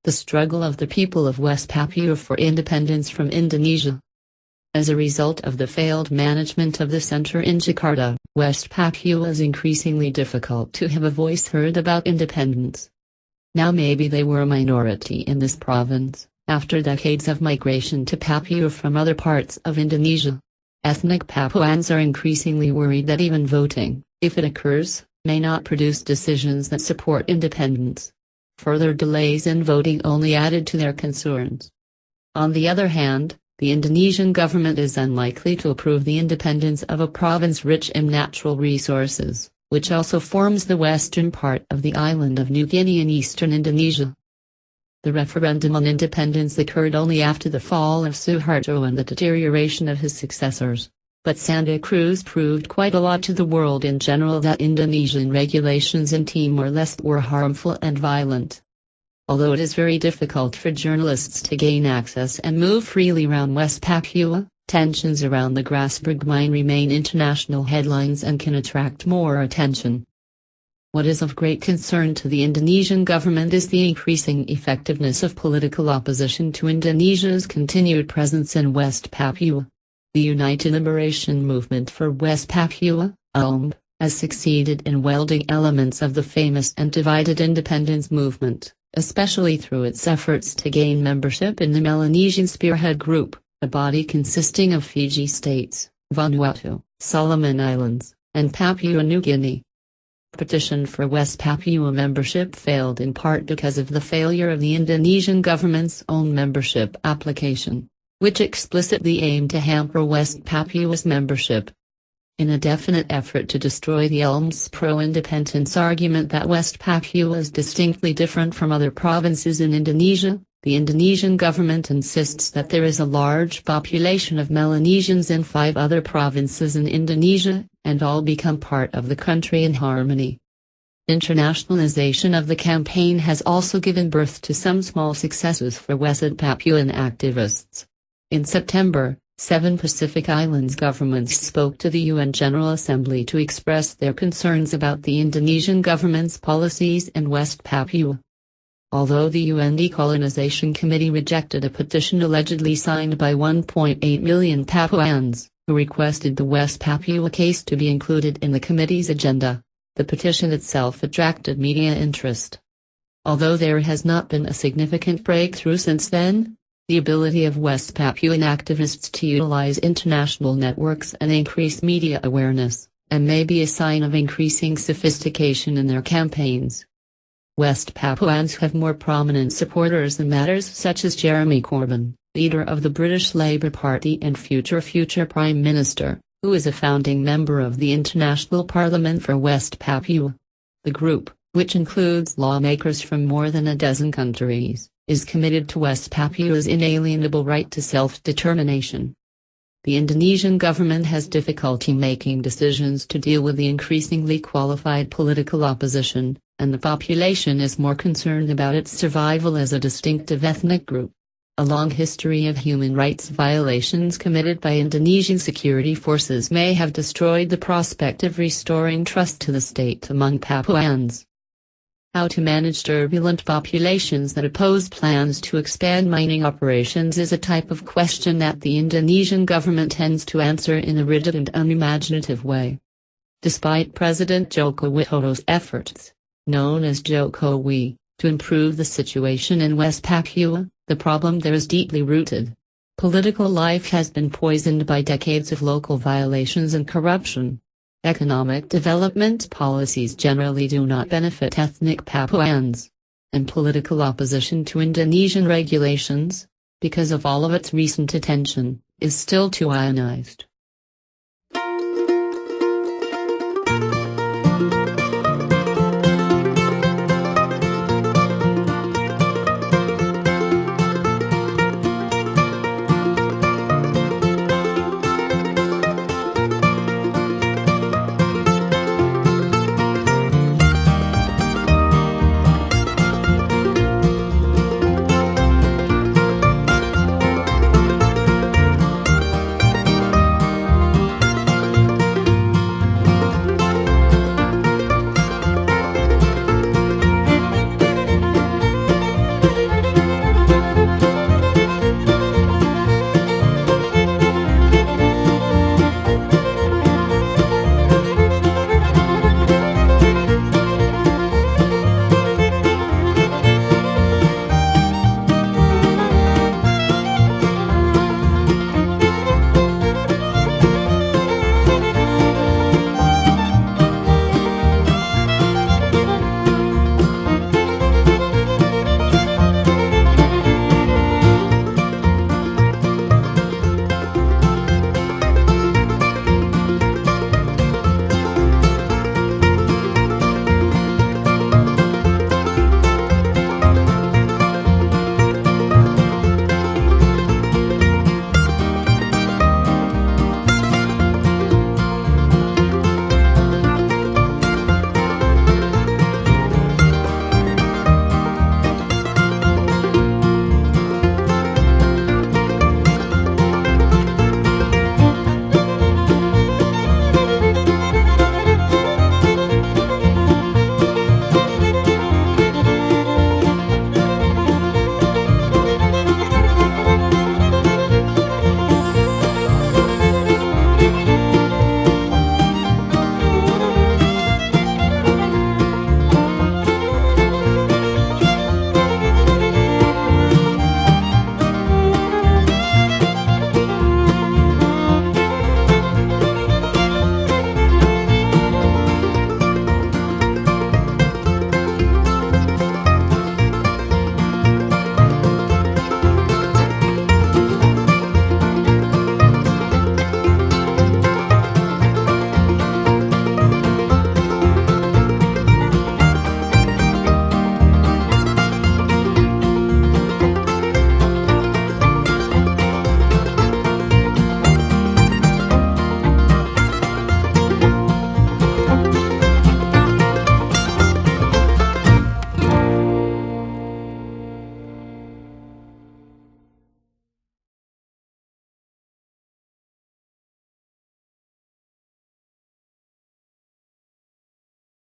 The struggle of the people of West Papua for independence from Indonesia. As a result of the failed management of the center in Jakarta, West Papua is increasingly difficult to have a voice heard about independence. Now maybe they were a minority in this province, after decades of migration to Papua from other parts of Indonesia. Ethnic Papuans are increasingly worried that even voting, if it occurs, may not produce decisions that support independence. Further delays in voting only added to their concerns. On the other hand, the Indonesian government is unlikely to approve the independence of a province rich in natural resources, which also forms the western part of the island of New Guinea in eastern Indonesia. The referendum on independence occurred only after the fall of Suharto and the deterioration of his successors. But Santa Cruz proved quite a lot to the world in general that Indonesian regulations in Timor-Leste were harmful and violent. Although it is very difficult for journalists to gain access and move freely around West Papua, tensions around the Grasberg mine remain international headlines and can attract more attention. What is of great concern to the Indonesian government is the increasing effectiveness of political opposition to Indonesia's continued presence in West Papua. The United Liberation Movement for West Papua, ULMP, has succeeded in welding elements of the famous and divided independence movement, especially through its efforts to gain membership in the Melanesian Spearhead Group, a body consisting of Fiji states, Vanuatu, Solomon Islands, and Papua New Guinea. Petition for West Papua membership failed in part because of the failure of the Indonesian government's own membership application, which explicitly aimed to hamper West Papua's membership. In a definite effort to destroy the ULMP's pro-independence argument that West Papua is distinctly different from other provinces in Indonesia, the Indonesian government insists that there is a large population of Melanesians in 5 other provinces in Indonesia, and all become part of the country in harmony. Internationalization of the campaign has also given birth to some small successes for West Papuan activists. In September, 7 Pacific Islands governments spoke to the UN General Assembly to express their concerns about the Indonesian government's policies in West Papua. Although the UN Decolonization Committee rejected a petition allegedly signed by 1.8 million Papuans, who requested the West Papua case to be included in the committee's agenda, the petition itself attracted media interest. Although there has not been a significant breakthrough since then, the ability of West Papuan activists to utilize international networks and increase media awareness, and may be a sign of increasing sophistication in their campaigns. West Papuans have more prominent supporters in matters such as Jeremy Corbyn, leader of the British Labour Party and future Prime Minister, who is a founding member of the International Parliament for West Papua. The group, which includes lawmakers from more than a dozen countries, is committed to West Papua's inalienable right to self-determination. The Indonesian government has difficulty making decisions to deal with the increasingly qualified political opposition, and the population is more concerned about its survival as a distinctive ethnic group. A long history of human rights violations committed by Indonesian security forces may have destroyed the prospect of restoring trust to the state among Papuans. How to manage turbulent populations that oppose plans to expand mining operations is a type of question that the Indonesian government tends to answer in a rigid and unimaginative way. Despite President Joko Widodo's efforts, known as Jokowi, to improve the situation in West Papua, the problem there is deeply rooted. Political life has been poisoned by decades of local violations and corruption. Economic development policies generally do not benefit ethnic Papuans. And political opposition to Indonesian regulations, because of all of its recent attention, is still too ionized.